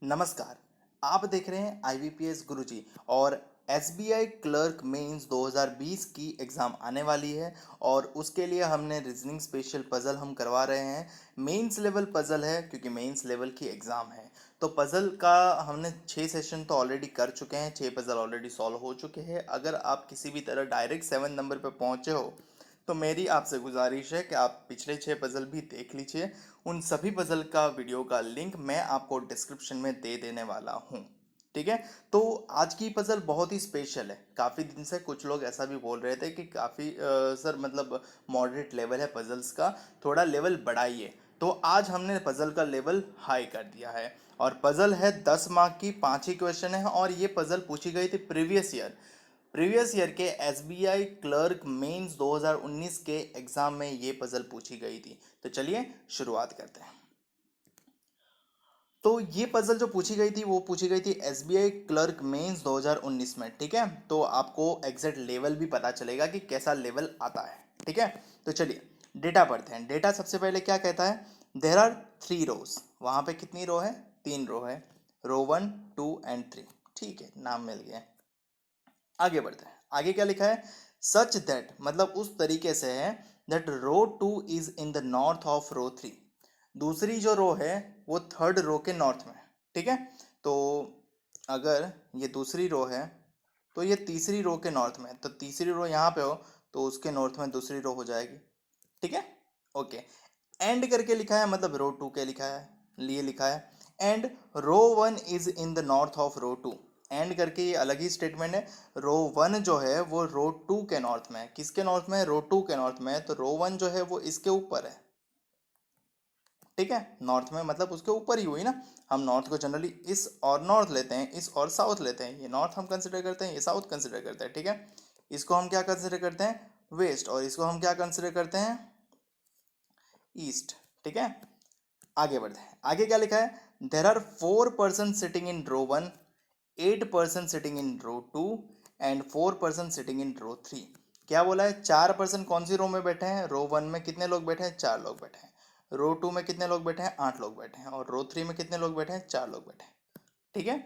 नमस्कार। आप देख रहे हैं IBPS गुरुजी और SBI क्लर्क मेंस 2020 की एग्ज़ाम आने वाली है और उसके लिए हमने रीजनिंग स्पेशल पज़ल हम करवा रहे हैं। मेंस लेवल पज़ल है क्योंकि मेंस लेवल की एग्ज़ाम है। तो पज़ल का हमने 6 सेशन तो ऑलरेडी कर चुके हैं, 6 पज़ल ऑलरेडी सॉल्व हो चुके हैं। अगर आप किसी भी तरह डायरेक्ट 7 नंबर पर पहुँचे हो तो मेरी आपसे गुजारिश है कि आप पिछले 6 पज़ल भी देख लीजिए। उन सभी पज़ल का वीडियो का लिंक मैं आपको डिस्क्रिप्शन में दे देने वाला हूँ। ठीक है। तो आज की पज़ल बहुत ही स्पेशल है। काफ़ी दिन से कुछ लोग ऐसा भी बोल रहे थे कि काफ़ी सर मतलब मॉडरेट लेवल है पज़ल्स का, थोड़ा लेवल बढ़ाइए। तो आज हमने पज़ल का लेवल हाई कर दिया है और पज़ल है 10 मार्क की, 5 ही क्वेश्चन है और ये पज़ल पूछी गई थी प्रीवियस ईयर के SBI क्लर्क मेंस 2019 के एग्जाम में ये पजल पूछी गई थी। तो चलिए शुरुआत करते हैं। तो ये पजल जो पूछी गई थी वो पूछी गई थी SBI क्लर्क मेंस 2019 में। ठीक है, तो आपको एग्जैक्ट लेवल भी पता चलेगा कि कैसा लेवल आता है। ठीक है, तो चलिए डेटा पढ़ते हैं। डेटा सबसे पहले क्या कहता है, देर आर 3 रोज। वहां पे कितनी रो है, 3 रो है, रो 1 2 एंड 3। ठीक है, नाम मिल गया। आगे बढ़ते हैं। आगे क्या लिखा है, सच दैट मतलब उस तरीके से है that row 2 is in the north of row 3। दूसरी जो रो है वो थर्ड रो के नॉर्थ में है। ठीक है, तो अगर ये दूसरी रो है तो ये तीसरी रो के नॉर्थ में है। तो तीसरी रो यहाँ पे हो तो उसके नॉर्थ में दूसरी रो हो जाएगी। ठीक है, ओके। एंड करके लिखा है मतलब रो 2 के लिखा है, लिए लिखा है and row 1 is in the north of row 2। And करके ये अलग ही स्टेटमेंट है। रो 1 जो है वो रो 2 के नॉर्थ में है। किसके नॉर्थ में है, रो 2 के नॉर्थ में है। तो रो 1 जो है वो इसके ऊपर है। ठीक है, नॉर्थ में मतलब उसके ऊपर ही हुई ना। हम नॉर्थ को जनरली इस और नॉर्थ लेते हैं, इस और साउथ लेते हैं। ये नॉर्थ हम कंसिडर करते हैं, ये साउथ कंसिडर करते हैं। ठीक है, इसको हम क्या कंसिडर करते हैं, वेस्ट, और इसको हम क्या कंसिडर करते हैं, ईस्ट। ठीक है, आगे बढ़ते हैं। आगे क्या लिखा है, there are 4 person sitting in row 1, 8 person sitting in row 2 and 4 person sitting in row 3। क्या बोला है, 4 पर्सन कौन सी रो में बैठे हैं, रो 1 में कितने लोग बैठे हैं, 4 लोग बैठे हैं। रो 2 में कितने लोग बैठे हैं, 8 लोग बैठे हैं। और रो 3 में कितने लोग बैठे हैं, 4 लोग बैठे हैं। ठीक है,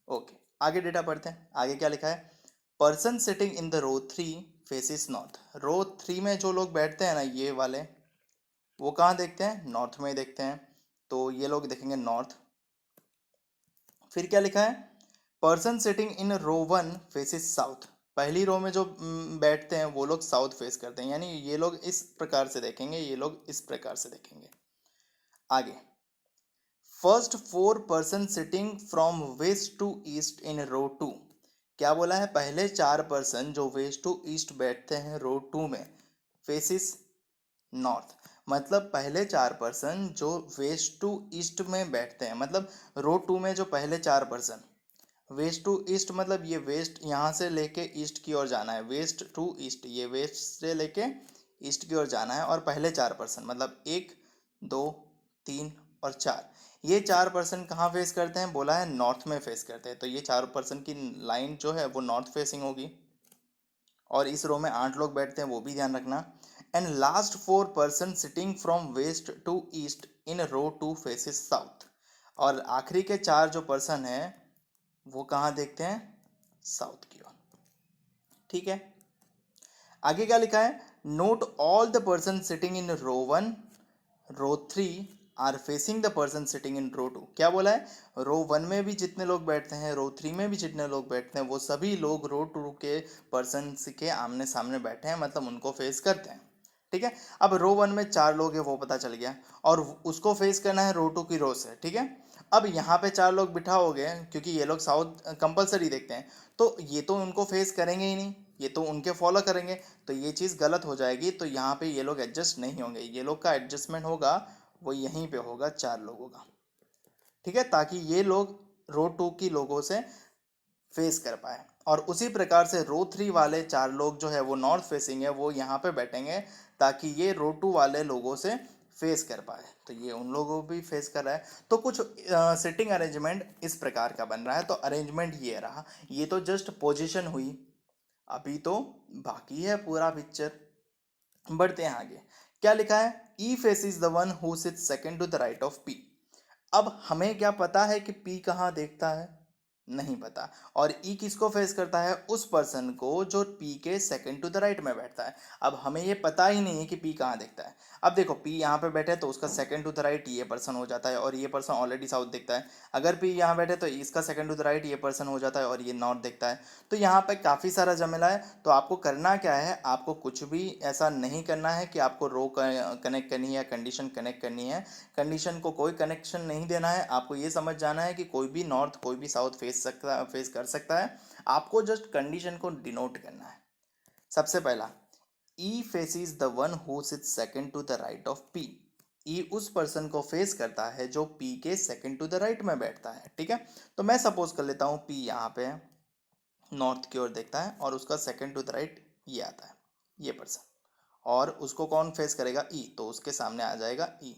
ओके। आगे डेटा पढ़ते हैं। आगे क्या लिखा है, person sitting in the row 3 faces north. Row 3 में जो लोग बैठते हैं ना, ये वाले, वो कहाँ देखते हैं, नॉर्थ में ही देखते हैं। तो ये लोग देखेंगे नॉर्थ। फिर क्या लिखा है, person sitting in row 1 faces south. पहली रो में जो बैठते हैं वो लोग साउथ फेस करते हैं, यानी ये लोग इस प्रकार से देखेंगे, ये लोग इस प्रकार से देखेंगे। आगे, first 4 person sitting from west to east in row 2। क्या बोला है, पहले 4 पर्सन जो वेस्ट टू ईस्ट बैठते हैं रो 2 में, फेसिस नॉर्थ। मतलब पहले 4 पर्सन जो वेस्ट टू ईस्ट में बैठते हैं, मतलब रो 2 में जो पहले 4 पर्सन, वेस्ट टू ईस्ट मतलब ये वेस्ट यहाँ से लेके ईस्ट की ओर जाना है, वेस्ट टू ईस्ट, ये वेस्ट से लेके ईस्ट की ओर जाना है। और पहले 4 पर्सन मतलब 1 2 3 और 4, ये 4 पर्सन कहाँ फेस करते हैं, बोला है नॉर्थ में फेस करते हैं। तो ये 4 पर्सन की लाइन जो है वो नॉर्थ फेसिंग होगी। और इस रो में 8 लोग बैठते हैं, वो भी ध्यान रखना। And last 4 person sitting from west to east in row 2 faces south. और आखिरी के 4 जो पर्सन है वो कहाँ देखते हैं, साउथ की ओर। ठीक है, आगे क्या लिखा है, note all the person sitting in row 1 row 3 are facing the person sitting in row 2। क्या बोला है, रो 1 में भी जितने लोग बैठते हैं, रो 3 में भी जितने लोग बैठते हैं, वो सभी लोग रो 2 के पर्सन के आमने सामने बैठे हैं, मतलब उनको फेस करते हैं। ठीक है, अब रो 1 में 4 लोग हैं वो पता चल गया, और उसको फेस करना है रो 2 की रो से। ठीक है, अब यहाँ पे 4 लोग बिठा हो गए क्योंकि ये लोग साउथ कंपलसरी देखते हैं, तो ये तो उनको फेस करेंगे ही नहीं, ये तो उनके फॉलो करेंगे। तो ये चीज़ गलत हो जाएगी। तो यहाँ पे ये लोग एडजस्ट नहीं होंगे, ये लोग का एडजस्टमेंट होगा वो यहीं पे होगा 4 लोगों का। ठीक है, ताकि ये लोग रो 2 की लोगों से फेस कर पाए। और उसी प्रकार से रो 3 वाले 4 लोग जो है वो नॉर्थ फेसिंग है, वो यहाँ पे बैठेंगे ताकि ये रो 2 वाले लोगों से फेस कर पाए। तो ये उन लोगों को भी फेस कर रहा है। तो कुछ सिटिंग अरेंजमेंट इस प्रकार का बन रहा है। तो अरेंजमेंट ये रहा, ये तो जस्ट पोजीशन हुई, अभी तो बाकी है पूरा पिक्चर। बढ़ते हैं आगे। क्या लिखा है, E face is the one who sits second to the right of P. अब हमें क्या पता है कि पी कहाँ देखता है, नहीं पता। और ई किसको फेस करता है, उस पर्सन को जो पी के सेकंड टू द राइट में बैठता है। अब हमें ये पता ही नहीं है कि पी कहाँ देखता है। अब देखो पी यहाँ पे बैठे तो उसका सेकंड टू द राइट ये पर्सन हो जाता है, और ये पर्सन ऑलरेडी साउथ देखता है। अगर पी यहाँ बैठे तो इसका सेकंड टू द राइट ये पर्सन हो जाता है, और ये नॉर्थ देखता है। तो यहाँ पे काफ़ी सारा जमेला है। तो आपको करना क्या है, आपको कुछ भी ऐसा नहीं करना है कि आपको रो कनेक्ट करनी है या कंडीशन कनेक्ट करनी है। कंडीशन को कोई कनेक्शन नहीं देना है। आपको ये समझ जाना है कि कोई भी नॉर्थ कोई भी साउथ फेस कर सकता है। आपको जस्ट कंडीशन को डिनोट करना है। सबसे पहला, E faces the one who sits second to the right of P. E उस पर्सन को फेस करता है जो पी के सेकंड टू द राइट में बैठता है, ठीक है। तो मैं सपोज कर लेता हूँ पी यहाँ पे नॉर्थ की ओर देखता है, और उसका सेकंड टू द राइट ये आता है, ये पर्सन। और उसको कौन फेस करेगा, ई, तो उसके सामने आ जाएगा ई।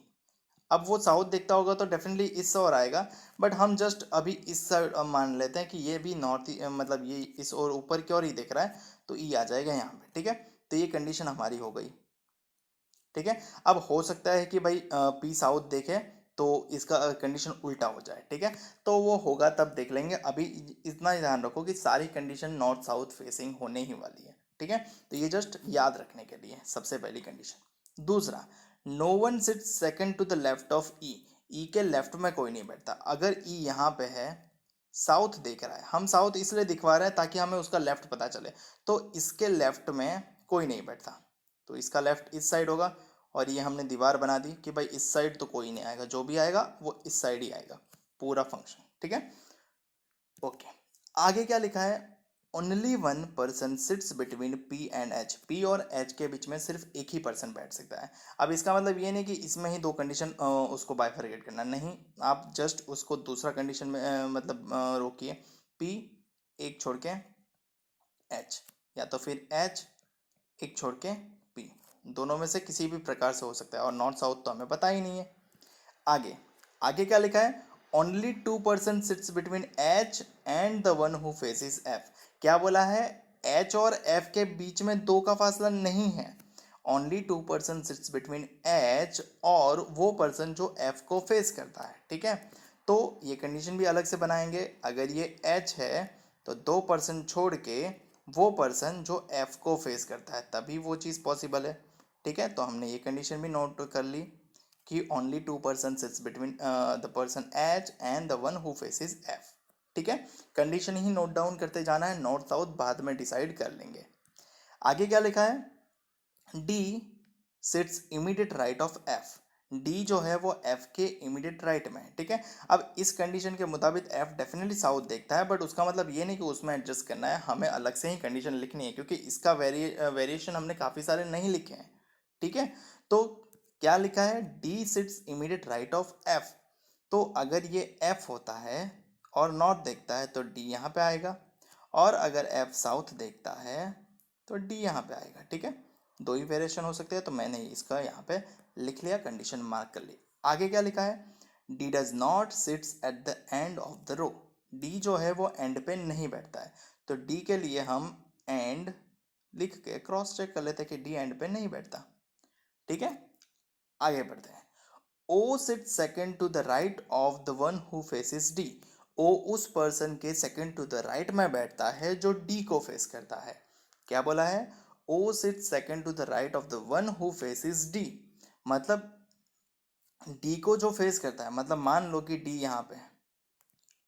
अब वो साउथ देखता होगा तो डेफिनेटली इस ओर आएगा। बट हम जस्ट अभी इस साइड मान लेते हैं कि ये भी नॉर्थ, मतलब ये इस ओर ऊपर की ओर ही देख रहा है, तो ई आ जाएगा यहाँ पे, ठीक है। तो ये कंडीशन हमारी हो गई, ठीक है। अब हो सकता है कि भाई पी साउथ देखे तो इसका कंडीशन उल्टा हो जाए, ठीक है। तो वो होगा तब देख लेंगे। अभी इतना ही ध्यान रखो कि सारी कंडीशन नॉर्थ साउथ फेसिंग होने ही वाली है, ठीक है। तो ये जस्ट याद रखने के लिए सबसे पहली कंडीशन। दूसरा, no one sit second to the left of E. E के लेफ्ट में कोई नहीं बैठता। अगर ई यहाँ पे है, साउथ देख रहा है, हम साउथ इसलिए दिखवा रहे हैं ताकि हमें उसका लेफ्ट पता चले, तो इसके लेफ्ट में कोई नहीं बैठता। तो इसका लेफ्ट इस साइड होगा, और ये हमने दीवार बना दी कि भाई इस साइड तो कोई नहीं आएगा, जो भी आएगा वो इस साइड ही आएगा, पूरा फंक्शन, ठीक है। ओके, आगे क्या लिखा है, only one person sits between P and H. P और एच के बीच में सिर्फ एक ही पर्सन बैठ सकता है। अब इसका मतलब ये नहीं कि इसमें ही दो कंडीशन उसको बाइफरकेट करना, नहीं। आप जस्ट उसको दूसरा कंडीशन में मतलब रोकिए, पी एक छोड़ के एच, या तो फिर एच एक छोड़ के पी, दोनों में से किसी भी प्रकार से हो सकता है। और नॉर्थ साउथ तो हमें पता ही नहीं है। आगे, आगे क्या लिखा है, only two person sits between H and the one who faces F. क्या बोला है, एच और एफ के बीच में दो का फासला नहीं है। Only two person sits between H और वो पर्सन जो एफ को फेस करता है, ठीक है। तो ये कंडीशन भी अलग से बनाएंगे। अगर ये एच है तो दो पर्सन छोड़ के वो पर्सन जो एफ को फेस करता है, तभी वो चीज़ पॉसिबल है, ठीक है। तो हमने ये कंडीशन भी नोट कर ली कि only two person sits between the person H and the one who faces F, ठीक है। कंडीशन ही नोट डाउन करते जाना है, नॉर्थ साउथ बाद में डिसाइड कर लेंगे। आगे क्या लिखा है, D sits immediate right of F. D जो है वो एफ के इमीडिएट राइट में है, ठीक है। अब इस कंडीशन के मुताबिक एफ डेफिनेटली साउथ देखता है, बट उसका मतलब ये नहीं कि उसमें एडजस्ट करना है, हमें अलग से ही कंडीशन लिखनी है, क्योंकि इसका वेरिएशन हमने काफ़ी सारे नहीं लिखे हैं, ठीक है। तो क्या लिखा है, D sits immediate right of F. तो अगर ये एफ होता है और नॉर्थ देखता है तो डी यहाँ पे आएगा, और अगर एफ साउथ देखता है तो डी यहाँ पे आएगा, ठीक है। दो ही वेरिएशन हो सकते हैं, तो मैंने इसका यहाँ पे लिख लिया, कंडीशन मार्क कर ली। आगे क्या लिखा है, D does not sits at the end of the row. D जो है वो एंड पे नहीं बैठता है, तो डी के लिए हम एंड लिख के क्रॉस चेक कर लेते हैं कि डी एंड पे नहीं बैठता, ठीक है। आगे बढ़ते हैं, O sit second to the right of the one who faces D. O उस पर्सन के सेकंड टू द राइट में बैठता है जो डी को फेस करता है। क्या बोला है, O sit second to the right of the one who faces D. मतलब डी को जो फेस करता है, मतलब मान लो कि डी यहाँ पे है,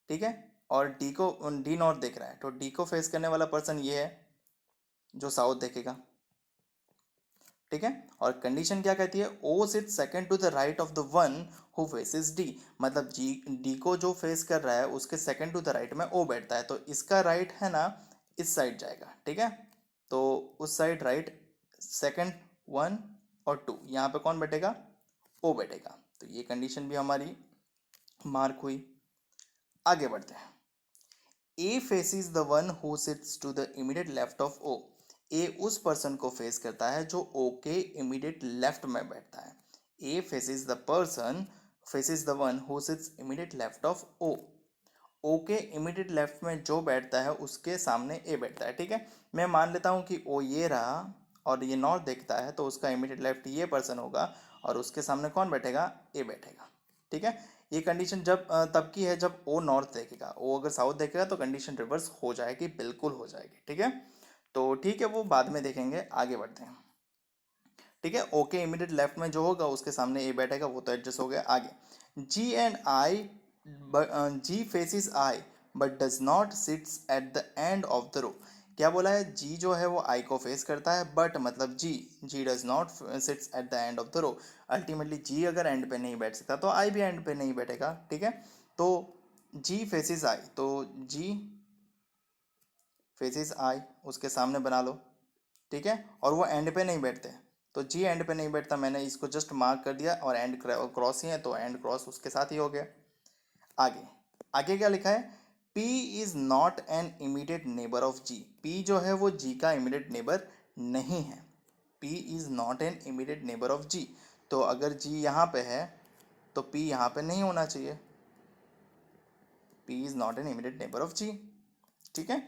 ठीक है, और डी नॉर्थ देख रहा है, तो डी को फेस करने वाला पर्सन ये है जो साउथ देखेगा, ठीक है। और कंडीशन क्या कहती है, O sit second to the right of the one who faces D. मतलब डी को जो फेस कर रहा है उसके सेकंड टू द राइट में ओ बैठता है, तो इसका राइट है ना इस साइड जाएगा, ठीक है। तो उस साइड राइट सेकंड वन और टू, यहाँ पे कौन बैठेगा, ओ बैठेगा। तो ये कंडीशन भी हमारी मार्क हुई। आगे बढ़ते हैं, A faces the one who sits to the immediate left of O. A उस पर्सन को फेस करता है जो ओ के इमीडिएट लेफ्ट में बैठता है। A faces the person faces the one who sits immediate left of O. O के इमीडिएट लेफ्ट में जो बैठता है उसके सामने ए बैठता है, ठीक है। मैं मान लेता हूँ कि ओ ये रहा और ये नॉर्थ देखता है, तो उसका इमीडिएट लेफ्ट ये पर्सन होगा, और उसके सामने कौन बैठेगा, ए बैठेगा, ठीक है। ये कंडीशन जब तब की है जब ओ नॉर्थ देखेगा, ओ अगर साउथ देखेगा तो कंडीशन रिवर्स हो जाएगी, बिल्कुल हो जाएगी। ठीक है, तो ठीक है, वो बाद में देखेंगे, आगे बढ़ते हैं। ठीक है, ओके इमीडिएट लेफ्ट में जो होगा उसके सामने ए बैठेगा, वो तो एडजस्ट हो गया। आगे G and I, G faces I but does not sits at the end of the row. क्या बोला है, जी जो है वो आई को फेस करता है, बट मतलब G does not sits at the end of the row. Ultimately G अगर एंड पे नहीं बैठ सकता तो आई भी एंड पे नहीं बैठेगा। ठीक है, तो जी फेसिस आई, तो जी फेसिस आई उसके सामने बना लो। ठीक है, और वो एंड पे नहीं बैठते, तो जी एंड पे नहीं बैठता, मैंने इसको जस्ट मार्क कर दिया, और एंड क्रॉस ही है तो एंड क्रॉस उसके साथ ही हो गया। आगे आगे क्या लिखा है, P is not an immediate neighbour of G। P जो है वो G का इमीडिएट नेबर नहीं है। P is not an immediate neighbour of G, तो अगर G यहाँ पे है तो P यहाँ पे नहीं होना चाहिए। P is not an immediate neighbour of G। ठीक है,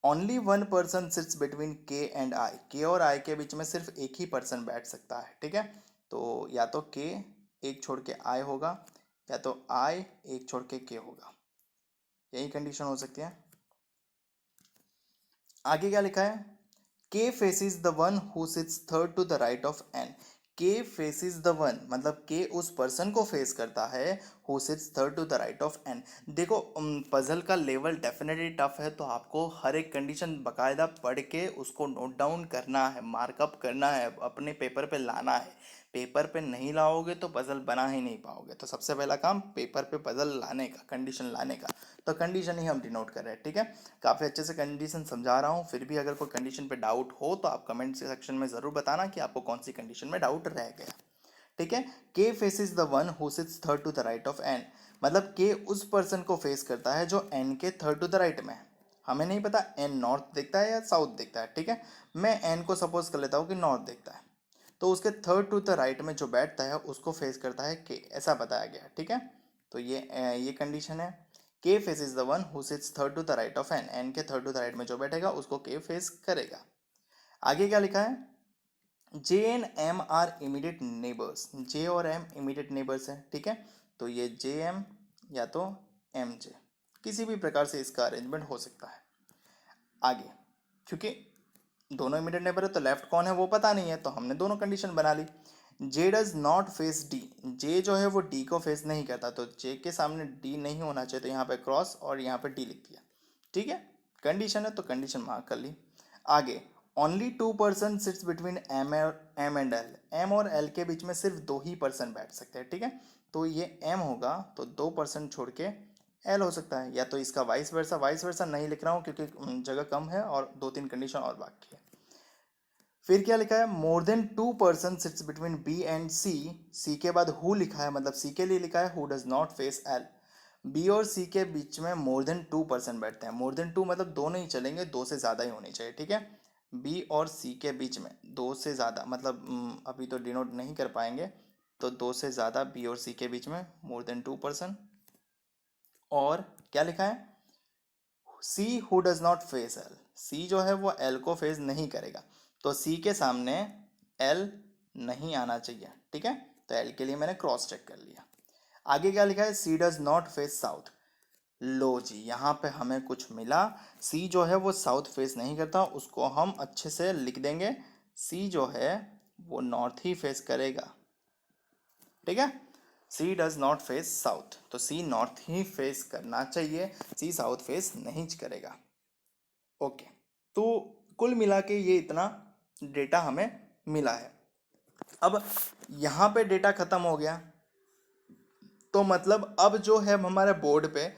only one person sits between के एंड आई, के और आई के बीच में सिर्फ एक ही पर्सन बैठ सकता है। ठीक है, तो या तो के एक छोड़ के आई होगा, या तो आई एक छोड़ के होगा, यही कंडीशन हो सकती है। आगे क्या लिखा है, K faces the one who sits third to the right of N. K faces the one मतलब के उस पर्सन को फेस करता है who sits third to the right of N. देखो पजल का लेवल डेफिनेटली टफ है, तो आपको हर एक कंडीशन बकायदा पढ़ के उसको नोट डाउन करना है, मार्कअप करना है, अपने पेपर पे लाना है। पेपर पे नहीं लाओगे तो पजल बना ही नहीं पाओगे, तो सबसे पहला काम पेपर पे पजल लाने का, कंडीशन लाने का। तो कंडीशन ही हम डिनोट कर रहे हैं। ठीक है, काफ़ी अच्छे से कंडीशन समझा रहा हूँ, फिर भी अगर कोई कंडीशन पे डाउट हो तो आप कमेंट सेक्शन में ज़रूर बताना कि आपको कौन सी कंडीशन में डाउट रह गया। ठीक है, K faces the one who sits third to the right of N, मतलब के उस पर्सन को फेस करता है जो एन के थर्ड टू द राइट में है। हमें नहीं पता एन नॉर्थ देखता है या साउथ देखता है। ठीक है, मैं एन को सपोज कर लेता हूँ कि नॉर्थ देखता है, तो उसके थर्ड टू द राइट में जो बैठता है उसको फेस करता है के, ऐसा बताया गया। ठीक है, तो ये कंडीशन है, K face is the one who sits third to the right of N, N के थर्ड टू द राइट में जो बैठेगा उसको के फेस करेगा। आगे क्या लिखा है, J and M are immediate neighbours, J और एम इमीडिएट नेबर्स है। ठीक है, तो ये जे एम या तो एम जे, किसी भी प्रकार से इसका अरेंजमेंट हो सकता है। आगे क्योंकि दोनों इमीडिएट नेबर है तो लेफ्ट कौन है वो पता नहीं है, तो हमने दोनों कंडीशन बना ली। जे डज नॉट फेस डी, जे जो है वो डी को फेस नहीं करता, तो जे के सामने डी नहीं होना चाहिए, तो यहाँ पे क्रॉस और यहाँ पे डी लिख दिया। ठीक है, कंडीशन है तो कंडीशन मार्क कर ली। आगे only two person sits between M and L, M और एल के बीच में सिर्फ दो ही पर्सन बैठ सकते हैं। ठीक है, तो ये एम होगा तो दो पर्सन छोड़ के एल हो सकता है, या तो इसका वाइस वर्सा, वाइस वर्सा नहीं लिख रहा हूँ क्योंकि जगह कम है और दो तीन कंडीशन और बाकी है। फिर क्या लिखा है, more than two person sits between B and C, C के बाद हु लिखा है मतलब सी के लिए लिखा है who does not face L. B और सी के बीच में मोर देन टू पर्सन बैठते हैं, मोर देन टू मतलब दो नहीं चलेंगे, दो से ज़्यादा ही होनी चाहिए। ठीक है, बी और सी के बीच में दो से ज़्यादा मतलब अभी तो डिनोट नहीं कर पाएंगे, तो दो से ज़्यादा बी और सी के बीच में मोर देन टू पर्सन। और क्या लिखा है, C who does not face L, C जो है वो एल को फेस नहीं करेगा, तो सी के सामने एल नहीं आना चाहिए। ठीक है, तो एल के लिए मैंने क्रॉस चेक कर लिया। आगे क्या लिखा है, सी डज नॉट फेस साउथ। लो जी, यहाँ पे हमें कुछ मिला, सी जो है वो साउथ फेस नहीं करता, उसको हम अच्छे से लिख देंगे, सी जो है वो नॉर्थ ही फेस करेगा। ठीक है, सी डज नॉट फेस साउथ, तो सी नॉर्थ ही फेस करना चाहिए, सी साउथ फेस नहीं करेगा। ओके, तो कुल मिला के ये इतना डेटा हमें मिला है। अब यहाँ पे डेटा ख़त्म हो गया, तो मतलब अब जो है हमारे बोर्ड पे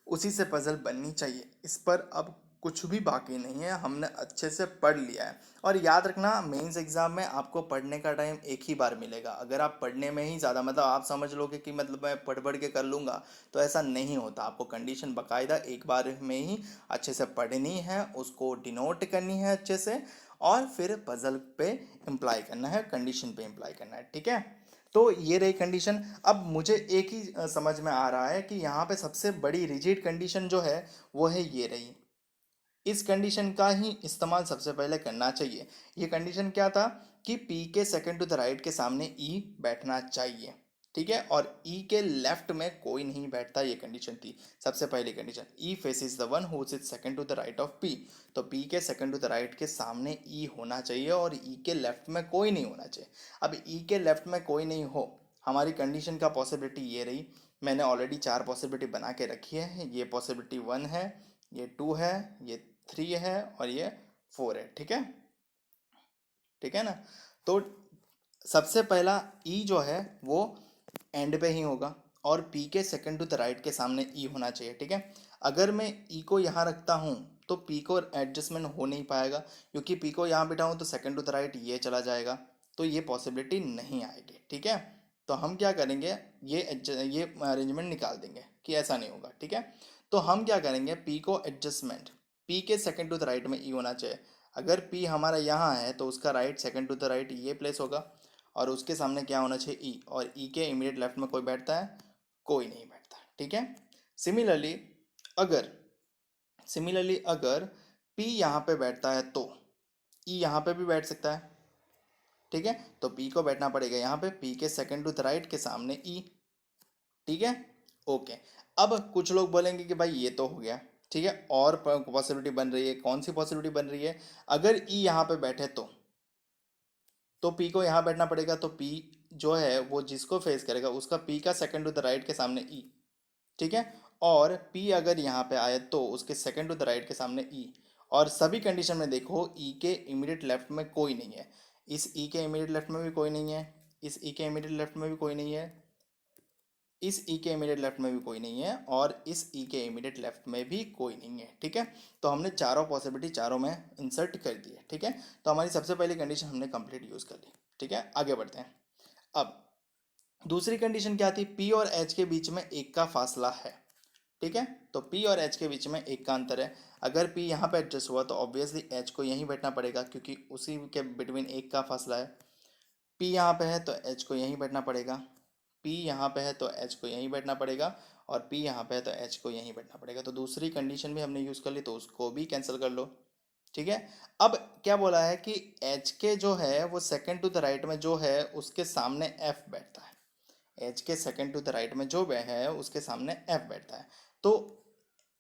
उसी से पजल बननी चाहिए, इस पर अब कुछ भी बाकी नहीं है, हमने अच्छे से पढ़ लिया है। और याद रखना मेंस एग्जाम में आपको पढ़ने का टाइम एक ही बार मिलेगा, अगर आप पढ़ने में ही ज़्यादा मतलब आप समझ लोगे कि मतलब मैं पढ़ पढ़ के कर लूँगा, तो ऐसा नहीं होता। आपको कंडीशन बाकायदा एक बार में ही अच्छे से पढ़नी है, उसको डिनोट करनी है अच्छे से, और फिर पजल पे इम्प्लाई करना है, कंडीशन पे इम्प्लाई करना है। ठीक है, तो ये रही कंडीशन। अब मुझे एक ही समझ में आ रहा है कि यहाँ पे सबसे बड़ी रिजिड कंडीशन जो है वो है ये रही, इस कंडीशन का ही इस्तेमाल सबसे पहले करना चाहिए। ये कंडीशन क्या था कि पी के सेकंड टू द राइट के सामने ई बैठना चाहिए। ठीक है, और ई के लेफ्ट में कोई नहीं बैठता, ये कंडीशन थी सबसे पहली condition. E faces the one who sit second to the right of P, तो पी के सेकंड टू द राइट के सामने ई होना चाहिए और ई के लेफ्ट में कोई नहीं होना चाहिए। अब ई के लेफ्ट में कोई नहीं हो, हमारी कंडीशन का पॉसिबिलिटी ये रही, मैंने ऑलरेडी 4 पॉसिबिलिटी बना के रखी है। ये पॉसिबिलिटी 1 है, ये 2 है, ये 3 है और ये 4 है। ठीक है, ठीक है ना। तो सबसे पहला ई जो है वो एंड पे ही होगा और पी के सेकंड टू द राइट के सामने ई होना चाहिए। ठीक है, अगर मैं ई को यहाँ रखता हूँ तो पी को एडजस्टमेंट हो नहीं पाएगा, क्योंकि पी को यहाँ बिठाऊँ तो सेकंड टू द राइट ये चला जाएगा, तो ये पॉसिबिलिटी नहीं आएगी। ठीक है, तो हम क्या करेंगे, ये अरेंजमेंट निकाल देंगे कि ऐसा नहीं होगा। ठीक है, तो हम क्या करेंगे, पी को एडजस्टमेंट, पी के सेकंड टू द राइट में ई होना चाहिए। अगर पी हमारा यहाँ है तो उसका right second to the right ये प्लेस होगा और उसके सामने क्या होना चाहिए, ई, और ई के इमीडिएट लेफ्ट में कोई बैठता है, कोई नहीं बैठता। ठीक है, सिमिलरली अगर पी यहाँ पे बैठता है तो ई यहाँ पे भी बैठ सकता है। ठीक है, तो पी को बैठना पड़ेगा यहाँ पे, पी के सेकंड टू द राइट के सामने ई। ठीक है, ओके। अब कुछ लोग बोलेंगे कि भाई ये तो हो गया, ठीक है, और पॉसिबिलिटी बन रही है। कौन सी पॉसिबिलिटी बन रही है, अगर ई यहाँ पे बैठे तो पी को यहाँ बैठना पड़ेगा, तो पी जो है वो जिसको फेस करेगा उसका पी का सेकंड टू द राइट के सामने ई। ठीक है, और पी अगर यहाँ पे आए तो उसके सेकंड टू द राइट के सामने ई। और सभी कंडीशन में देखो ई के इमीडिएट लेफ्ट में कोई नहीं है, इस ई के इमीडिएट लेफ्ट में भी कोई नहीं है, इस ई के इमीडिएट लेफ्ट में भी कोई नहीं है, इस ई के इमीडिएट लेफ्ट में भी कोई नहीं है और इस ई के इमीडिएट लेफ्ट में भी कोई नहीं है। ठीक है, तो हमने चारों पॉसिबिलिटी चारों में इंसर्ट कर दी है। ठीक है, तो हमारी सबसे पहली कंडीशन हमने कंप्लीट यूज़ कर ली। ठीक है, आगे बढ़ते हैं। अब दूसरी कंडीशन क्या थी, पी और एच के बीच में एक का फासला है। ठीक है, तो पी और एच के बीच में एक का अंतर है। अगर पी यहाँ पे एडजस्ट हुआ तो ऑब्वियसली एच को यहीं बैठना पड़ेगा, क्योंकि उसी के बिटवीन एक का फासला है। पी यहाँ पे है तो एच को यहीं बैठना पड़ेगा, पी यहाँ पे है तो एच को यहीं बैठना पड़ेगा, और पी यहाँ पे है तो एच को यहीं बैठना पड़ेगा। तो दूसरी कंडीशन भी हमने यूज़ कर ली, तो उसको भी कैंसिल कर लो। ठीक है, अब क्या बोला है कि एच के जो है वो सेकंड टू द राइट में जो है उसके सामने एफ बैठता है। एच के सेकंड टू द राइट में जो है उसके सामने एफ बैठता है। तो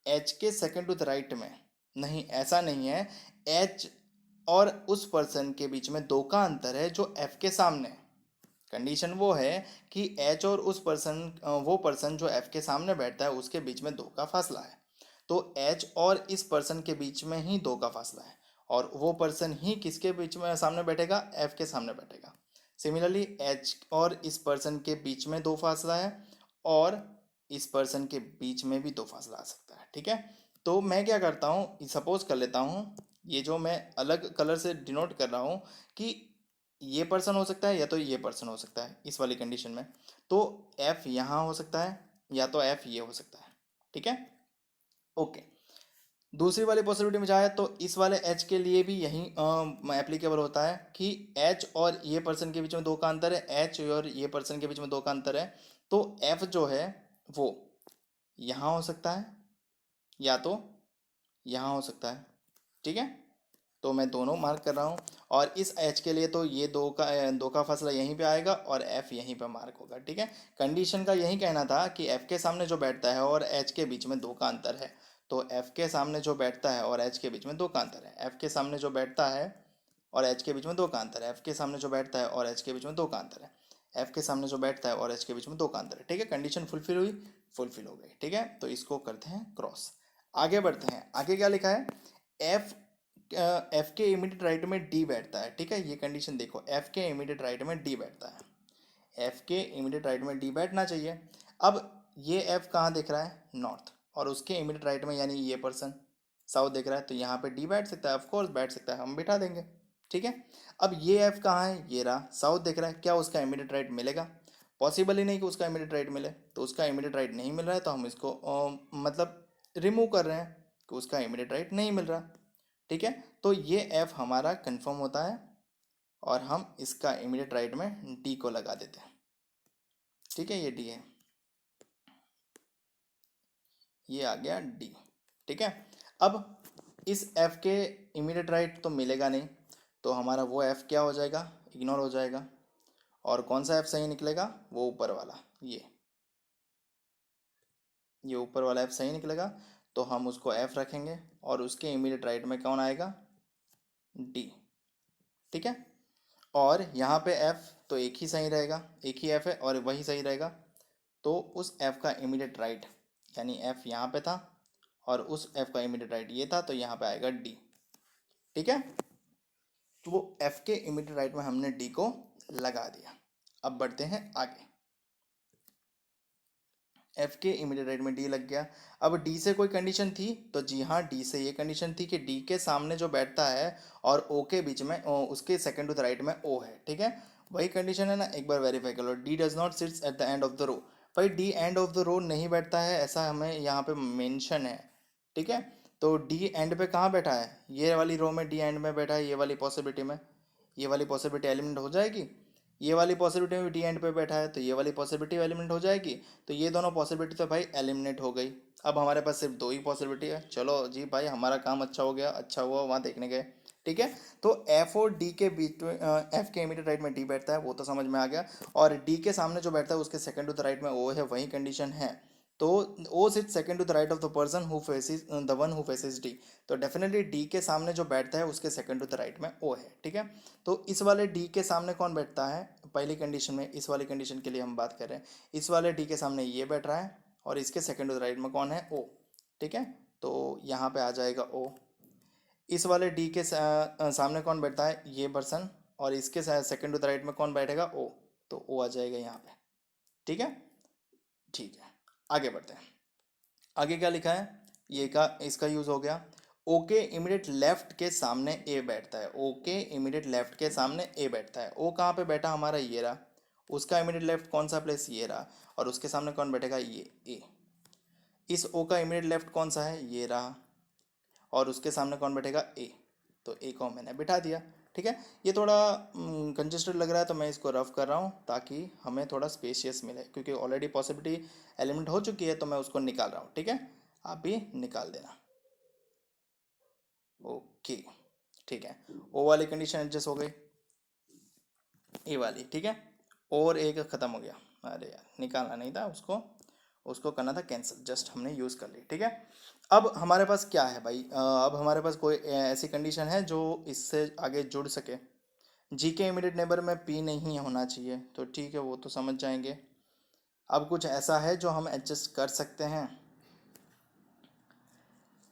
एच के सेकंड टू द राइट में नहीं, ऐसा नहीं है, एच और उस पर्सन के बीच में दो का अंतर है जो एफ के सामने है। कंडीशन वो है कि एच और उस पर्सन, वो पर्सन जो एफ के सामने बैठता है उसके बीच में दो का फासला है। तो एच और इस पर्सन के बीच में ही दो का फासला है, और वो पर्सन ही किसके बीच में सामने बैठेगा, एफ के सामने बैठेगा। सिमिलरली एच और इस पर्सन के बीच में दो फासला है और इस पर्सन के बीच में भी दो फासला आ सकता है। ठीक है, तो मैं क्या करता हूँ, सपोज कर लेता हूँ, ये जो मैं अलग कलर से डिनोट कर रहा हूँ कि ये पर्सन हो सकता है या तो ये पर्सन हो सकता है इस वाली कंडीशन में, तो एफ यहाँ हो सकता है या तो एफ ये हो सकता है। ठीक है, ओके। दूसरी वाली पॉसिबिलिटी में जाए तो इस वाले एच के लिए भी यही एप्लीकेबल होता है कि एच और ये पर्सन के बीच में दो का अंतर है, एच और ये पर्सन के बीच में दो का अंतर है, तो एफ जो है वो यहाँ हो सकता है या तो यहाँ हो सकता है। ठीक है, तो मैं दोनों मार्क कर रहा हूँ, और इस एच के लिए तो ये दो का फासला यहीं पे आएगा और एफ यहीं पे मार्क होगा। ठीक है, कंडीशन का यही कहना था कि एफ के सामने जो बैठता है और एच के बीच में दो का अंतर है, तो एफ के सामने जो बैठता है और एच के बीच में दो का अंतर है, एफ के सामने जो बैठता है और एच के बीच में दो का अंतर है, एफ के सामने जो बैठता है और एच के बीच में दो का अंतर है, एफ के सामने जो बैठता है और एच के बीच में दो का अंतर है। ठीक है, कंडीशन फुलफिल हुई, फुलफिल हो गई। ठीक है, तो इसको करते हैं क्रॉस। आगे बढ़ते हैं, आगे क्या लिखा है, एफ एफ के इमीडिएट राइट में डी बैठता है। ठीक है, ये कंडीशन देखो, एफ के इमीडिएट राइट में डी बैठता है, एफ के इमीडिएट राइट में डी बैठना चाहिए। अब ये एफ कहाँ दिख रहा है, नॉर्थ, और उसके इमीडिएट राइट में यानी ये पर्सन साउथ दिख रहा है, तो यहाँ पे डी बैठ सकता है, ऑफकोर्स बैठ सकता है, हम बिठा देंगे। ठीक है, अब ये एफ कहाँ है, ये रहा, साउथ दिख रहा है, क्या उसका इमीडिएट राइट मिलेगा, पॉसिबल ही नहीं कि उसका इमीडिएट राइट मिले, तो उसका इमीडिएट राइट नहीं मिल रहा है, तो हम इसको मतलब रिमूव कर रहे हैं कि उसका इमीडिएट राइट नहीं मिल रहा। ठीक है, तो ये एफ हमारा कंफर्म होता है और हम इसका इमीडिएट राइट में डी को लगा देते हैं। ठीक है, ये डी है, ये आ गया डी। ठीक है, अब इस एफ के इमीडिएट राइट तो मिलेगा नहीं, तो हमारा वो एफ क्या हो जाएगा, इग्नोर हो जाएगा, और कौन सा एफ सही निकलेगा? वो ऊपर वाला, ये ऊपर वाला एफ सही निकलेगा, तो हम उसको एफ रखेंगे और उसके इमीडिएट राइट में कौन आएगा? डी। ठीक है, और यहाँ पे एफ तो एक ही सही रहेगा, एक ही एफ है और वही सही रहेगा, तो उस एफ का इमीडिएट राइट, यानी एफ यहाँ पे था और उस एफ का इमीडिएट राइट ये था, तो यहाँ पे आएगा डी। ठीक है, तो वो एफ के इमीडिएट राइट में हमने डी को लगा दिया। अब बढ़ते हैं आगे। एफ के इमीडिएट राइट में डी लग गया। अब डी से कोई कंडीशन थी? तो जी हाँ, डी से ये कंडीशन थी कि डी के सामने जो बैठता है और ओ के बीच में उसके सेकंड टू द राइट में ओ है। ठीक है, वही कंडीशन है ना, एक बार वेरीफाई कर लो। D does not sits at the end of the row. भाई D end of the row नहीं बैठता है, ऐसा हमें यहाँ पे मेंशन है। ठीक है, तो डी एंड पे कहाँ बैठा है? ये वाली रो में डी एंड में बैठा है, ये वाली पॉसिबिलिटी में। ये वाली पॉसिबिलिटी एलिमिनेट हो जाएगी। ये वाली पॉसिबिलिटी में भी डी एंड पे बैठा है, तो ये वाली पॉसिबिलिटी एलिमिनेट हो जाएगी। तो ये दोनों पॉसिबिलिटी तो भाई एलिमिनेट हो गई। अब हमारे पास सिर्फ दो ही पॉसिबिलिटी है। चलो जी भाई, हमारा काम अच्छा हो गया, अच्छा हुआ वहाँ देखने गए। ठीक है, तो एफ और डी के बीच में एफ के इमीडिएट राइट में डी बैठता है, वो तो समझ में आ गया। और डी के सामने जो बैठता है उसके सेकंड टू द राइट में ओ है, वही कंडीशन है। तो O sits second to the right of the person who faces the one who faces D. तो डेफिनेटली डी के सामने जो बैठता है उसके सेकंड टू द राइट में ओ है। ठीक है, तो इस वाले डी के सामने कौन बैठता है पहली कंडीशन में? इस वाली कंडीशन के लिए हम बात कर रहे हैं। इस वाले डी के सामने ये बैठ रहा है और इसके सेकंड टू द राइट में कौन है? ओ। ठीक है, तो यहाँ पे आ जाएगा ओ। इस वाले डी के सामने कौन बैठता है? ये पर्सन, और इसके सेकंड टू द राइट में कौन बैठेगा? ओ। तो ओ आ जाएगा यहाँ पे। ठीक है, ठीक है, आगे बढ़ते हैं। आगे क्या लिखा है? ये का इसका यूज हो गया। ओ के इमीडिएट लेफ्ट के सामने ए बैठता है। ओ के इमीडिएट लेफ्ट के सामने ए बैठता है। ओ कहाँ पे बैठा? हमारा ये रहा। उसका इमीडिएट लेफ्ट कौन सा प्लेस? ये रहा। और उसके सामने कौन बैठेगा? ये ए। इस ओ का इमीडिएट लेफ्ट कौन सा है? ये रहा। और उसके सामने कौन बैठेगा? ए। तो ए को मैंने बिठा दिया। ठीक है, ये थोड़ा कंजेस्टेड लग रहा है तो मैं इसको रफ कर रहा हूँ ताकि हमें थोड़ा स्पेशियस मिले, क्योंकि ऑलरेडी पॉसिबिलिटी एलिमेंट हो चुकी है, तो मैं उसको निकाल रहा हूँ। ठीक है, आप भी निकाल देना। ओके, ठीक है, ओ वाली कंडीशन एडजस्ट हो गई, ए वाली। ठीक है, और एक ख़त्म हो गया। अरे यार, निकालना नहीं था उसको, उसको करना था कैंसिल, जस्ट हमने यूज़ कर ली। ठीक है, अब हमारे पास क्या है भाई? अब हमारे पास कोई ऐसी कंडीशन है जो इससे आगे जुड़ सके। जी के इमीडिएट नेबर में पी नहीं होना चाहिए, तो ठीक है, वो तो समझ जाएंगे। अब कुछ ऐसा है जो हम एडजस्ट कर सकते हैं,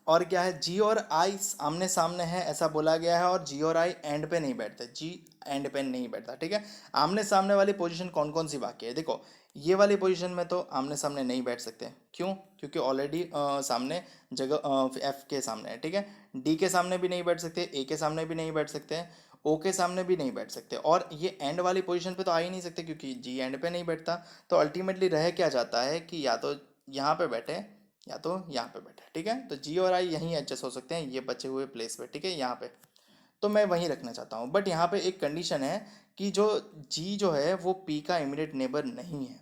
और क्या है? जी और आई आमने सामने है ऐसा बोला गया है, और जी और आई एंड पे नहीं बैठते। जी एंड पे नहीं बैठता। ठीक है, आमने सामने वाली पोजीशन कौन कौन सी बाकी है? देखो, ये वाली पोजीशन में तो आमने सामने नहीं बैठ सकते। क्यों? क्योंकि ऑलरेडी सामने जगह एफ के सामने है। ठीक है, डी के सामने भी नहीं बैठ सकते, ए के सामने भी नहीं बैठ सकते, ओ के सामने भी नहीं बैठ सकते, और ये एंड वाली पोजीशन पे तो आ ही नहीं सकते क्योंकि जी एंड पे नहीं बैठता। तो अल्टीमेटली रह क्या जाता है कि या तो यहाँ पे बैठे या तो यहाँ पे बैठे। ठीक है, तो जी और आई यहीं एडजस्ट हो सकते हैं, ये बचे हुए प्लेस पे। ठीक है, यहाँ पे तो मैं वहीं रखना चाहता हूँ, बट यहाँ पे एक कंडीशन है कि जो जी जो है वो पी का इमीडिएट नेबर नहीं है।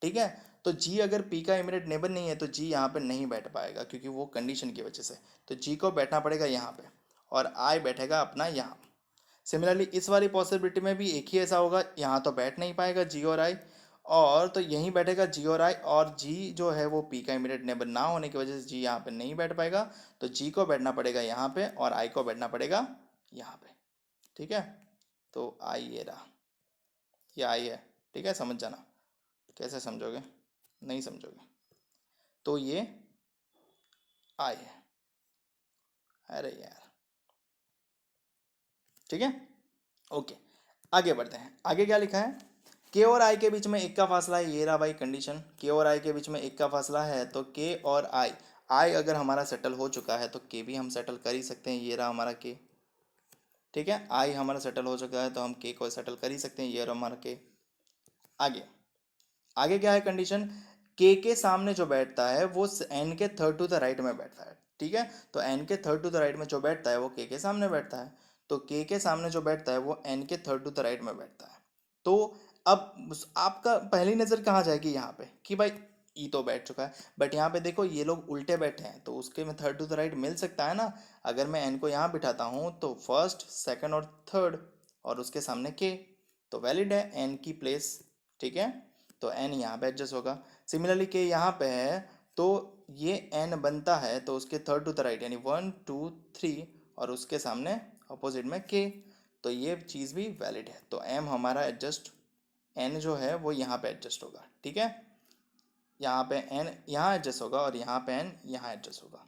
ठीक है, तो जी अगर पी का इमीडिएट नेबर नहीं है तो जी यहाँ पे नहीं बैठ पाएगा, क्योंकि वो कंडीशन की वजह से। तो जी को बैठना पड़ेगा यहाँ पे, और आई बैठेगा अपना यहाँ। सिमिलरली इस वाली पॉसिबिलिटी में भी एक ही ऐसा होगा, यहाँ तो बैठ नहीं पाएगा जी और आई, और तो यहीं बैठेगा जी और आई, और जी जो है वो पी का इमीडिएट नेबर ना होने की वजह से जी यहाँ पे नहीं बैठ पाएगा। तो जी को बैठना पड़ेगा यहाँ पे और आई को बैठना पड़ेगा यहाँ पे। ठीक है, तो आई ये रहा, ये आई है। ठीक है, समझ जाना। कैसे समझोगे? नहीं समझोगे तो ये आई है। अरे यार, ठीक है, ओके, आगे बढ़ते हैं। आगे क्या लिखा है? के और आई के बीच में एक का फासला है, ये रहा भाई कंडीशन। के और आई के बीच में एक का फासला है, तो के और आई, आई अगर हमारा सेटल हो चुका है तो के भी हम सेटल कर ही सकते हैं, ये रहा हमारा के। ठीक है, आई हमारा सेटल हो चुका है तो हम के को सेटल कर ही सकते हैं, ये रहा हमारा के। आगे, आगे क्या है कंडीशन? के सामने जो बैठता है वो एन के थर्ड टू द राइट में बैठता है। ठीक है, तो एन के थर्ड टू द राइट में जो बैठता है वो के सामने बैठता है, तो के सामने जो बैठता है वो एन के थर्ड टू द राइट में बैठता है। तो अब आपका पहली नज़र कहाँ जाएगी? यहाँ पे कि भाई ई तो बैठ चुका है, बट यहाँ पे देखो ये लोग उल्टे बैठे हैं, तो उसके में थर्ड टू द राइट मिल सकता है ना। अगर मैं एन को यहाँ बिठाता हूँ तो फर्स्ट, सेकंड और थर्ड, और उसके सामने के। तो वैलिड है एन की प्लेस, ठीक है। तो एन यहाँ पे एडजस्ट होगा। सिमिलरली के यहाँ पे है तो ये एन बनता है तो उसके थर्ड टू द राइट यानी 1 2 3 और उसके सामने अपोजिट में के, तो ये चीज़ भी वैलिड है। तो एम हमारा एडजस्ट, एन जो है वो यहाँ पे एडजस्ट होगा, ठीक है। यहाँ पे एन यहाँ एडजस्ट होगा और यहाँ पे एन यहाँ एडजस्ट होगा।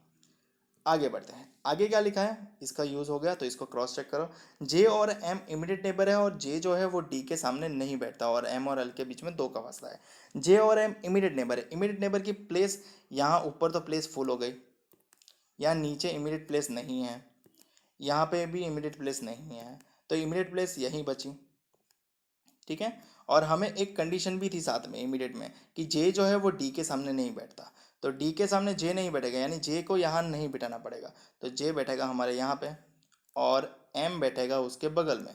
आगे बढ़ते हैं, आगे क्या लिखा है, इसका यूज हो गया तो इसको क्रॉस चेक करो। जे और एम इमीडिएट नेबर है और जे जो है वो डी के सामने नहीं बैठता और एम और एल के बीच में 2 का फासला है। जे और एम इमीडिएट नेबर है, इमीडिएट नेबर की प्लेस यहाँ ऊपर तो प्लेस फुल हो गई, यहाँ नीचे इमीडिएट प्लेस नहीं है, यहाँ पे भी इमीडिएट प्लेस नहीं है, तो इमीडिएट प्लेस यहीं बची, ठीक है। और हमें एक कंडीशन भी थी साथ में इमीडिएट में कि जे जो है वो डी के सामने नहीं बैठता, तो डी के सामने जे नहीं बैठेगा यानी जे को यहाँ नहीं बिठाना पड़ेगा, तो जे बैठेगा हमारे यहाँ पे और एम बैठेगा उसके बगल में,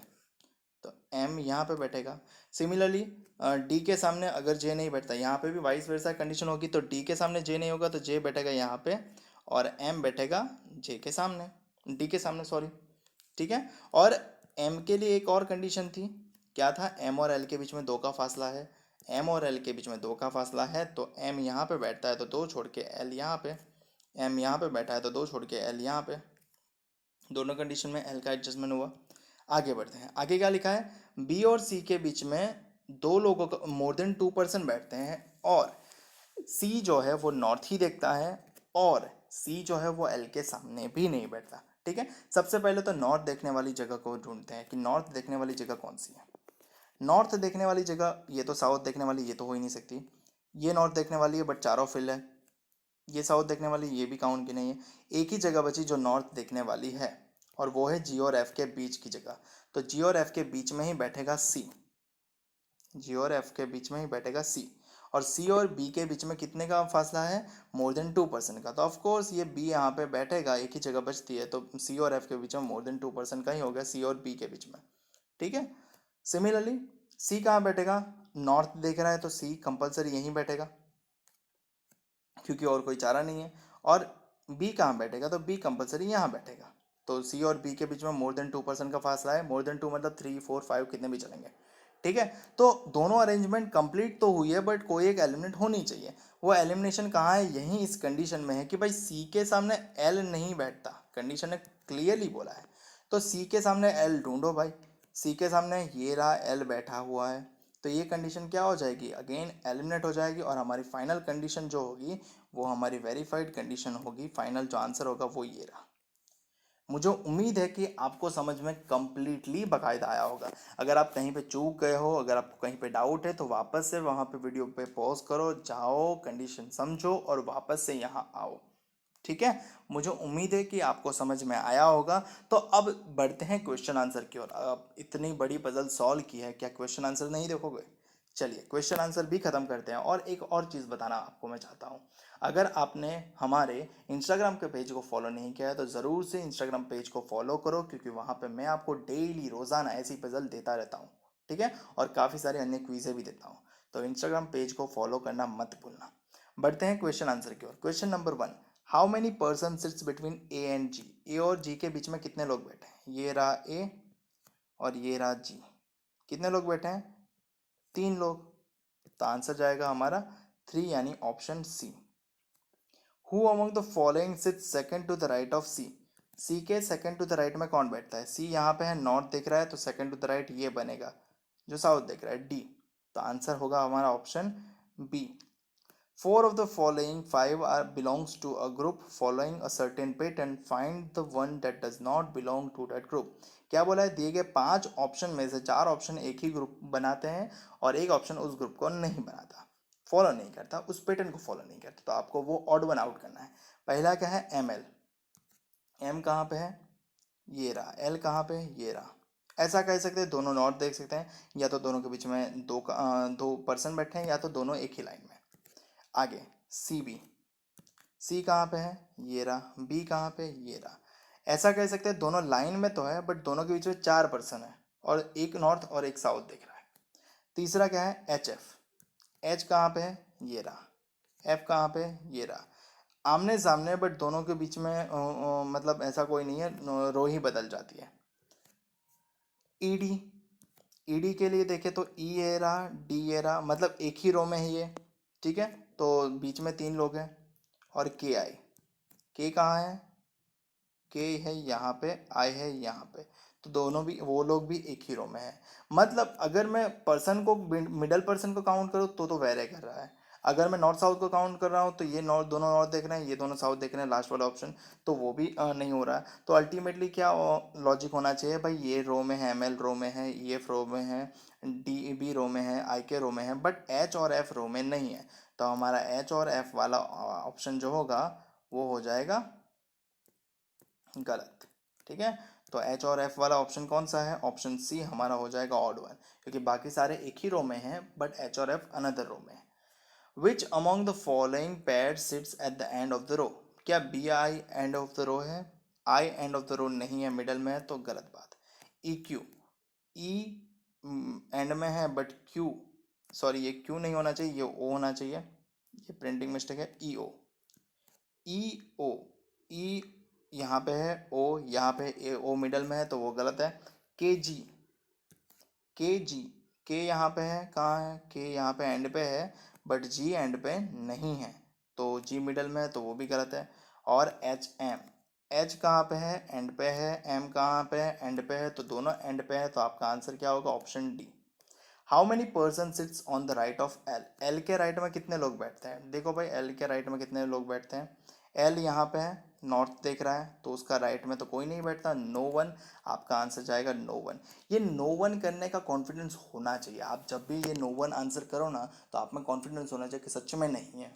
तो एम यहाँ पे बैठेगा। सिमिलरली डी के सामने अगर जे नहीं बैठता, यहाँ पे भी वाइस वर्सा कंडीशन होगी, तो डी के सामने जे नहीं होगा तो जे बैठेगा यहाँ पे और एम बैठेगा जे के सामने, डी के सामने सॉरी, ठीक है। और एम के लिए एक और कंडीशन थी, क्या था, एम और एल के बीच में 2 का फासला है, एम और एल के बीच में 2 का फासला है तो एम यहाँ पे बैठता है तो 2 छोड़ के एल यहाँ पे, एम यहाँ पे बैठा है तो 2 छोड़ के एल यहाँ पे, दोनों कंडीशन में एल का एडजस्टमेंट हुआ। आगे बढ़ते हैं, आगे क्या लिखा है, बी और सी के बीच में 2 लोगों का मोर देन 2% बैठते हैं और सी जो है वो नॉर्थ ही देखता है और सी जो है वो एल के सामने भी नहीं बैठता, ठीक है। सबसे पहले तो नॉर्थ देखने वाली जगह को ढूंढते हैं कि नॉर्थ देखने वाली जगह कौन सी है। नॉर्थ देखने वाली जगह, ये तो साउथ देखने वाली, ये तो हो ही नहीं सकती, ये नॉर्थ देखने वाली है बट चारों फिल है, ये साउथ देखने वाली, ये भी काउंट की नहीं है। एक ही जगह बची जो नॉर्थ देखने वाली है और वो है जी और एफ के बीच की जगह, तो जी और एफ के बीच में ही बैठेगा सी, जी और एफ के बीच में ही बैठेगा सी, और सी और बी के बीच में कितने का फासला है, मोर देन 2% का, तो ऑफ कोर्स ये बी यहाँ पे बैठेगा, एक ही जगह बचती है तो सी और एफ के बीच में मोर देन 2% का ही हो गया, सी और बी के बीच में, ठीक है। सिमिलरली सी कहाँ बैठेगा, नॉर्थ देख रहा है तो सी कंपलसरी यहीं बैठेगा क्योंकि और कोई चारा नहीं है, और बी कहाँ बैठेगा, तो बी कंपलसरी यहाँ बैठेगा, तो सी और बी के बीच में मोर देन 2% का फासला है, मोर देन 2 मतलब 3 4 5 कितने भी चलेंगे, ठीक है। तो दोनों अरेंजमेंट कंप्लीट तो हुई है बट कोई एक एलिमिनेट होनी चाहिए, वो एलिमिनेशन कहाँ है, यहीं इस कंडीशन में है कि भाई सी के सामने एल नहीं बैठता, कंडीशन ने क्लियरली बोला है, तो सी के सामने एल ढूंढो भाई, सी के सामने ये रहा एल बैठा हुआ है, तो ये कंडीशन क्या हो जाएगी, अगेन एलिमिनेट हो जाएगी और हमारी फाइनल कंडीशन जो होगी वो हमारी वेरीफाइड कंडीशन होगी, फाइनल जो आंसर होगा वो ये रहा। मुझे उम्मीद है कि आपको समझ में कंप्लीटली बाकायदा आया होगा। अगर आप कहीं पे चूक गए हो, अगर आपको कहीं पे डाउट है तो वापस से वहाँ पे वीडियो पे पॉज करो, जाओ कंडीशन समझो और वापस से यहाँ आओ, ठीक है। मुझे उम्मीद है कि आपको समझ में आया होगा। तो अब बढ़ते हैं क्वेश्चन आंसर की ओर। अब इतनी बड़ी पजल सॉल्व की है, क्या क्वेश्चन आंसर नहीं देखोगे, चलिए क्वेश्चन आंसर भी खत्म करते हैं। और एक और चीज़ बताना आपको मैं चाहता हूँ, अगर आपने हमारे इंस्टाग्राम के पेज को फॉलो नहीं किया है तो ज़रूर से इंस्टाग्राम पेज को फॉलो करो, क्योंकि वहाँ पे मैं आपको डेली रोज़ाना ऐसी पजल देता रहता हूँ, ठीक है, और काफ़ी सारे अन्य क्विज़ें भी देता हूँ, तो इंस्टाग्राम पेज को फॉलो करना मत भूलना। बढ़ते हैं क्वेश्चन आंसर की ओर। Question number 1, how many person sits between A and G, A और जी के बीच में कितने लोग बैठे हैं, ये रहा ए और ये रहा जी, कितने लोग बैठे हैं, 3 लोग, तो आंसर जाएगा हमारा 3 यानी option C. Who among the following sit second to the right of C, C के सेकंड टू द राइट में कौन बैठता है, सी यहाँ पे है, नॉर्थ दिख रहा है तो सेकंड टू द राइट ये बनेगा जो साउथ दिख रहा है, डी, तो आंसर होगा हमारा option B. 4 of the following 5 are belongs to a group following a certain pattern. Find the one that does not belong to that group. क्या बोला है, दिए गए 5 ऑप्शन में से 4 ऑप्शन एक ही ग्रुप बनाते हैं और एक ऑप्शन उस ग्रुप को नहीं बनाता, फॉलो नहीं करता, उस पैटर्न को फॉलो नहीं करता, तो आपको वो ऑड वन आउट करना है। पहला क्या है, एम एल, एम कहाँ पे है, ये रहा, एल कहाँ पे, ये रहा। ऐसा कह सकते हैं दोनों नॉट देख सकते हैं, या तो दोनों के बीच में 2 पर्सन बैठे हैं या तो दोनों एक ही लाइन में। आगे सी बी, सी कहाँ पे है, ये रहा, बी कहाँ पे, ये रहा। ऐसा कह सकते हैं दोनों लाइन में तो है बट दोनों के बीच में 4 पर्सन है और एक नॉर्थ और एक साउथ दिख रहा है। तीसरा क्या है, एच एफ, एच कहाँ पे है, ये रहा, एफ कहाँ पे, ये रहा। आमने सामने बट दोनों के बीच में मतलब ऐसा कोई नहीं है, रो ही बदल जाती है। ई डी, ईडी के लिए देखें तो ई ए रहा, डी ए रहा, मतलब एक ही रो में है ये, ठीक है। तो बीच में 3 लोग हैं। और के आई, के कहाँ है, के है यहाँ पे, आई है यहाँ पे, तो दोनों भी वो लोग भी एक ही रो में है। मतलब अगर मैं पर्सन को, मिडल पर्सन को काउंट करूँ तो वेरे कर रहा है। अगर मैं नॉर्थ साउथ को काउंट कर रहा हूँ तो ये नॉर्थ, दोनों नॉर्थ देख रहे हैं, ये दोनों साउथ देख रहे हैं, लास्ट वाला ऑप्शन, तो वो भी नहीं हो रहा है। तो अल्टीमेटली क्या लॉजिक होना चाहिए भाई, ये रो में है, एम एल रो में है, ई एफ रो में है, डी बी रो में है, आई के रो में है, बट एच और एफ रो में नहीं है। तो हमारा एच और एफ वाला ऑप्शन जो होगा वो हो जाएगा गलत, ठीक है। तो एच और एफ वाला ऑप्शन कौन सा है, ऑप्शन सी हमारा हो जाएगा ऑड वन, क्योंकि बाकी सारे एक ही रो में हैं बट एच और एफ अनदर रो में है। Which among the following pair sits at the end of the row, क्या B I end of the row है, I end of the row नहीं है, मिडल में है, तो गलत बात। ई क्यू, ई एंड में है बट क्यू, सॉरी ये क्यू नहीं होना चाहिए, ये ओ होना चाहिए, ये प्रिंटिंग मिस्टेक है, ई ओ, ई ओ, ई यहाँ पे है, ओ यहाँ पे, ए ओ मिडल में है तो वो गलत है। के जी, के जी, के यहाँ पे है, कहाँ है, के यहाँ पे एंड पे है बट जी एंड पे नहीं है, तो जी मिडल में है तो वो भी गलत है। और एच एम, एच कहाँ पे है, एंड पे है, एम कहाँ पे है, एंड पे है, तो दोनों एंड पे है, तो आपका आंसर क्या होगा, option D. How many person sits on the right of L, L के राइट में कितने लोग बैठते हैं, देखो भाई एल के राइट में कितने लोग बैठते हैं, एल यहाँ पे है, नॉर्थ देख रहा है, तो उसका राइट में तो कोई नहीं बैठता, नो वन, आपका आंसर जाएगा नो वन। ये नो वन करने का कॉन्फिडेंस होना चाहिए, आप जब भी ये नो वन आंसर करो ना तो आप में कॉन्फिडेंस होना चाहिए कि सच में नहीं है,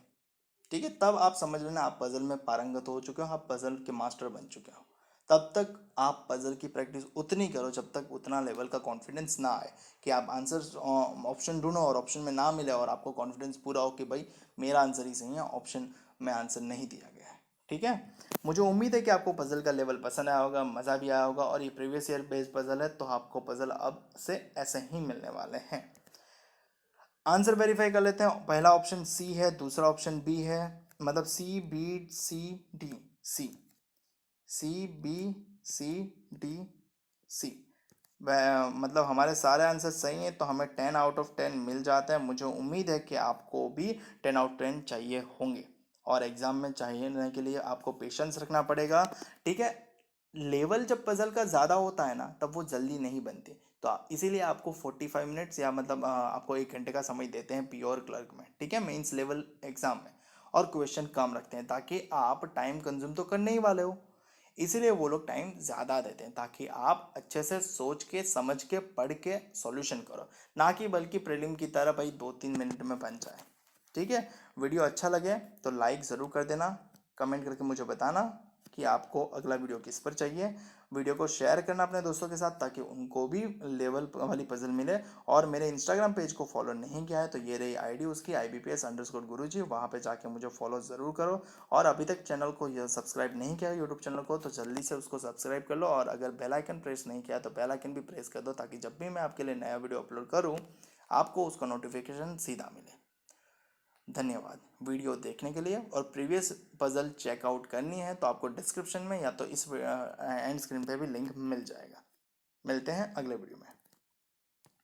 ठीक है। तब आप समझ लेना आप पजल में पारंगत हो चुके हो, आप पजल के मास्टर बन चुके हो। तब तक आप पजल की प्रैक्टिस उतनी करो जब तक उतना लेवल का कॉन्फिडेंस ना आए कि आप आंसर ऑप्शन ढूंढो और ऑप्शन में ना मिले और आपको कॉन्फिडेंस पूरा हो कि भाई मेरा आंसर ही सही है, ऑप्शन में आंसर नहीं दिया गया है, ठीक है। मुझे उम्मीद है कि आपको पजल का लेवल पसंद आया होगा, मज़ा भी आया होगा, और ये प्रीवियस ईयर बेस्ड पजल है तो आपको पजल अब से ऐसे ही मिलने वाले हैं। आंसर वेरीफाई कर लेते हैं, पहला ऑप्शन सी है, दूसरा ऑप्शन बी है, मतलब C B C D, C, C B C D C, मतलब हमारे सारे आंसर सही हैं तो हमें 10 आउट ऑफ 10 मिल जाता है। मुझे उम्मीद है कि आपको भी 10 आउट 10 चाहिए होंगे, और एग्ज़ाम में चाहिए के लिए आपको पेशेंस रखना पड़ेगा, ठीक है। लेवल जब पजल का ज़्यादा होता है ना तब वो जल्दी नहीं बनती, तो इसीलिए आपको 45 मिनट्स या मतलब आपको 1 घंटे का समय देते हैं प्योर क्लर्क में, ठीक है, मेंस लेवल एग्जाम में, और क्वेश्चन कम रखते हैं ताकि आप टाइम कंज्यूम तो करने ही वाले हो, इसीलिए वो लोग टाइम ज़्यादा देते हैं ताकि आप अच्छे से सोच के समझ के पढ़ के सॉल्यूशन करो, ना कि बल्कि प्रीलिम की तरह भाई 2-3 मिनट में बन जाए, ठीक है। वीडियो अच्छा लगे तो लाइक ज़रूर कर देना, कमेंट करके मुझे बताना कि आपको अगला वीडियो किस पर चाहिए। वीडियो को शेयर करना अपने दोस्तों के साथ ताकि उनको भी लेवल वाली पजल मिले, और मेरे इंस्टाग्राम पेज को फॉलो नहीं किया है तो ये रही आईडी उसकी IBPS_गुरुजी, वहाँ पे जाके मुझे फॉलो ज़रूर करो, और अभी तक चैनल को यह सब्सक्राइब नहीं किया यूट्यूब चैनल को तो जल्दी से उसको सब्सक्राइब कर लो, और अगर बेल आइकन प्रेस नहीं किया तो बेल आइकन भी प्रेस कर दो ताकि जब भी मैं आपके लिए नया वीडियो अपलोड करूँ आपको उसका नोटिफिकेशन सीधा मिले। धन्यवाद वीडियो देखने के लिए, और प्रीवियस पजल चेकआउट करनी है तो आपको डिस्क्रिप्शन में या तो इस एंड स्क्रीन पे भी लिंक मिल जाएगा। मिलते हैं अगले वीडियो में।